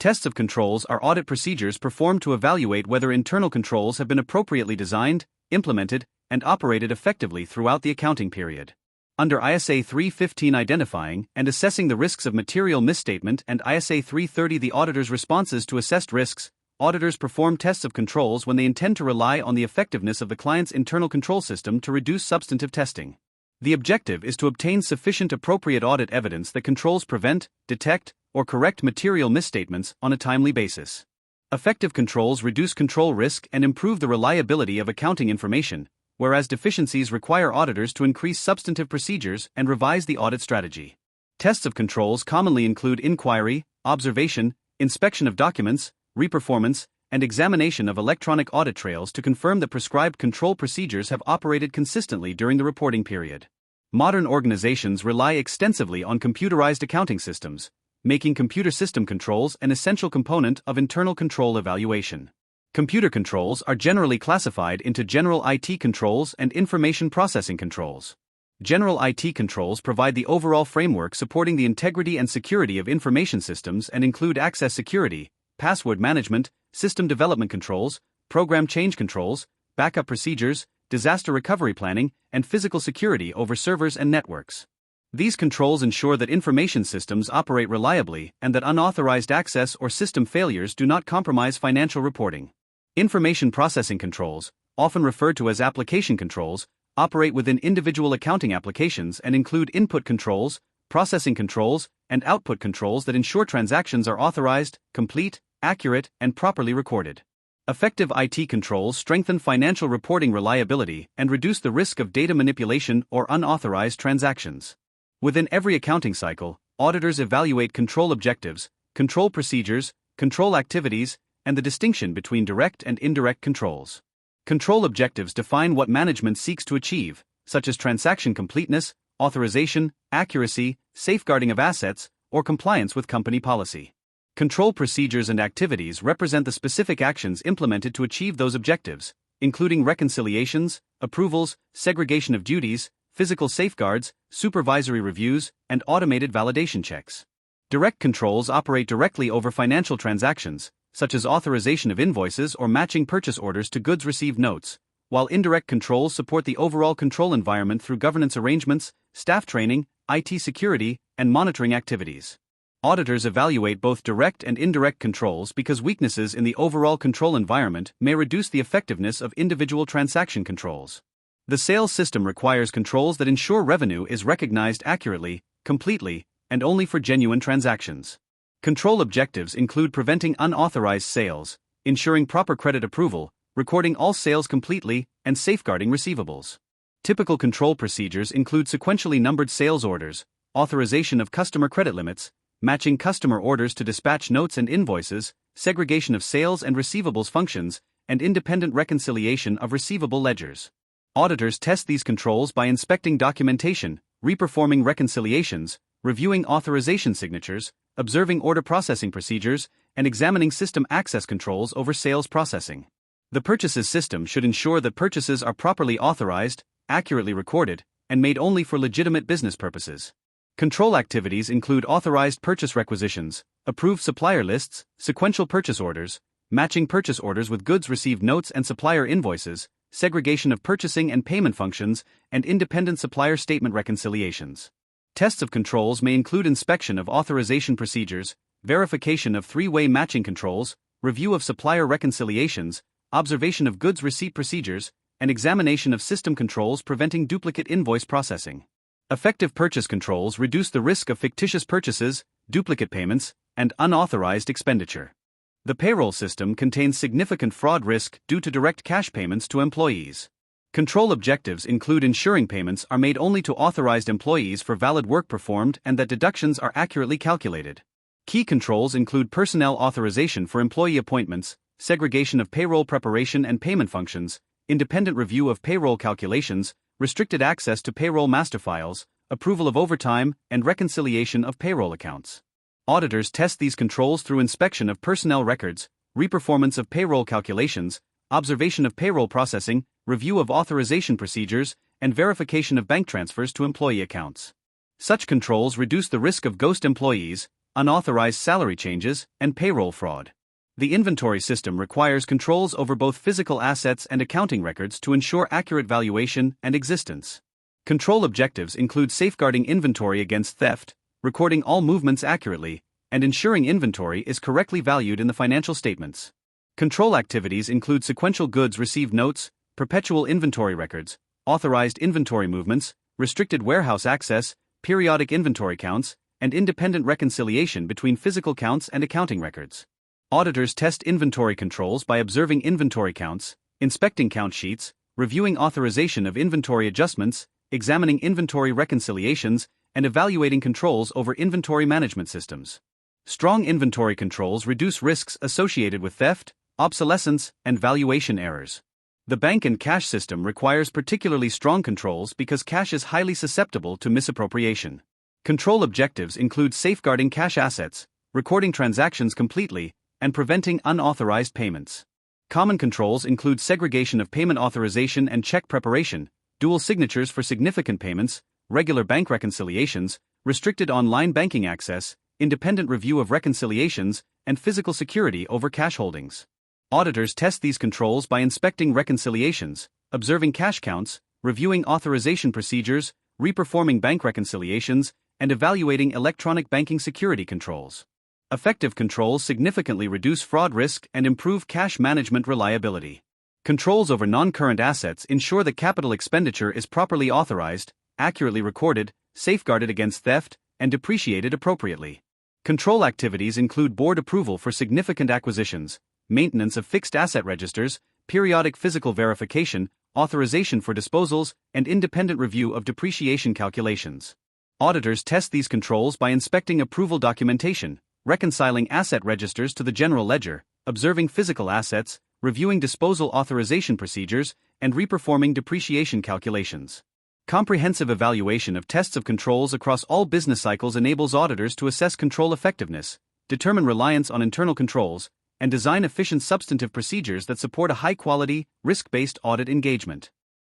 Tests of controls are audit procedures performed to evaluate whether internal controls have been appropriately designed, implemented, and operated effectively throughout the accounting period. Under ISA 315, identifying and assessing the risks of material misstatement, and ISA 330, the auditor's responses to assessed risks, auditors perform tests of controls when they intend to rely on the effectiveness of the client's internal control system to reduce substantive testing. The objective is to obtain sufficient appropriate audit evidence that controls prevent, detect, or correct material misstatements on a timely basis. Effective controls reduce control risk and improve the reliability of accounting information, whereas deficiencies require auditors to increase substantive procedures and revise the audit strategy. Tests of controls commonly include inquiry, observation, inspection of documents, reperformance, and examination of electronic audit trails to confirm that prescribed control procedures have operated consistently during the reporting period. Modern organizations rely extensively on computerized accounting systems, making computer system controls an essential component of internal control evaluation. Computer controls are generally classified into general IT controls and information processing controls. General IT controls provide the overall framework supporting the integrity and security of information systems and include access security, password management, system development controls, program change controls, backup procedures, disaster recovery planning, and physical security over servers and networks. These controls ensure that information systems operate reliably and that unauthorized access or system failures do not compromise financial reporting. Information processing controls, often referred to as application controls, operate within individual accounting applications and include input controls, processing controls, and output controls that ensure transactions are authorized, complete, accurate, and properly recorded. Effective IT controls strengthen financial reporting reliability and reduce the risk of data manipulation or unauthorized transactions. Within every accounting cycle, auditors evaluate control objectives, control procedures, control activities, and the distinction between direct and indirect controls. Control objectives define what management seeks to achieve, such as transaction completeness, authorization, accuracy, safeguarding of assets, or compliance with company policy. Control procedures and activities represent the specific actions implemented to achieve those objectives, including reconciliations, approvals, segregation of duties, physical safeguards, supervisory reviews, and automated validation checks. Direct controls operate directly over financial transactions, such as authorization of invoices or matching purchase orders to goods received notes, while indirect controls support the overall control environment through governance arrangements, staff training, IT security, and monitoring activities. Auditors evaluate both direct and indirect controls because weaknesses in the overall control environment may reduce the effectiveness of individual transaction controls. The sales system requires controls that ensure revenue is recognized accurately, completely, and only for genuine transactions. Control objectives include preventing unauthorized sales, ensuring proper credit approval, recording all sales completely, and safeguarding receivables. Typical control procedures include sequentially numbered sales orders, authorization of customer credit limits, matching customer orders to dispatch notes and invoices, segregation of sales and receivables functions, and independent reconciliation of receivable ledgers. Auditors test these controls by inspecting documentation, reperforming reconciliations, reviewing authorization signatures, observing order processing procedures, and examining system access controls over sales processing. The purchases system should ensure that purchases are properly authorized, accurately recorded, and made only for legitimate business purposes. Control activities include authorized purchase requisitions, approved supplier lists, sequential purchase orders, matching purchase orders with goods received notes and supplier invoices, segregation of purchasing and payment functions, and independent supplier statement reconciliations. Tests of controls may include inspection of authorization procedures, verification of three-way matching controls, review of supplier reconciliations, observation of goods receipt procedures, and examination of system controls preventing duplicate invoice processing. Effective purchase controls reduce the risk of fictitious purchases, duplicate payments, and unauthorized expenditure. The payroll system contains significant fraud risk due to direct cash payments to employees. Control objectives include ensuring payments are made only to authorized employees for valid work performed and that deductions are accurately calculated. Key controls include personnel authorization for employee appointments, segregation of payroll preparation and payment functions, independent review of payroll calculations, restricted access to payroll master files, approval of overtime, and reconciliation of payroll accounts. Auditors test these controls through inspection of personnel records, reperformance of payroll calculations, observation of payroll processing, review of authorization procedures, and verification of bank transfers to employee accounts. Such controls reduce the risk of ghost employees, unauthorized salary changes, and payroll fraud. The inventory system requires controls over both physical assets and accounting records to ensure accurate valuation and existence. Control objectives include safeguarding inventory against theft, recording all movements accurately, and ensuring inventory is correctly valued in the financial statements. Control activities include sequential goods received notes, perpetual inventory records, authorized inventory movements, restricted warehouse access, periodic inventory counts, and independent reconciliation between physical counts and accounting records. Auditors test inventory controls by observing inventory counts, inspecting count sheets, reviewing authorization of inventory adjustments, examining inventory reconciliations, and evaluating controls over inventory management systems. Strong inventory controls reduce risks associated with theft, obsolescence, and valuation errors. The bank and cash system requires particularly strong controls because cash is highly susceptible to misappropriation. Control objectives include safeguarding cash assets, recording transactions completely, and preventing unauthorized payments. Common controls include segregation of payment authorization and check preparation, dual signatures for significant payments, regular bank reconciliations, restricted online banking access, independent review of reconciliations, and physical security over cash holdings. Auditors test these controls by inspecting reconciliations, observing cash counts, reviewing authorization procedures, reperforming bank reconciliations, and evaluating electronic banking security controls. Effective controls significantly reduce fraud risk and improve cash management reliability. Controls over non-current assets ensure that capital expenditure is properly authorized, accurately recorded, safeguarded against theft, and depreciated appropriately. Control activities include board approval for significant acquisitions, maintenance of fixed asset registers, periodic physical verification, authorization for disposals, and independent review of depreciation calculations. Auditors test these controls by inspecting approval documentation, reconciling asset registers to the general ledger, observing physical assets, reviewing disposal authorization procedures, and reperforming depreciation calculations. Comprehensive evaluation of tests of controls across all business cycles enables auditors to assess control effectiveness, determine reliance on internal controls, and design efficient substantive procedures that support a high-quality, risk-based audit engagement.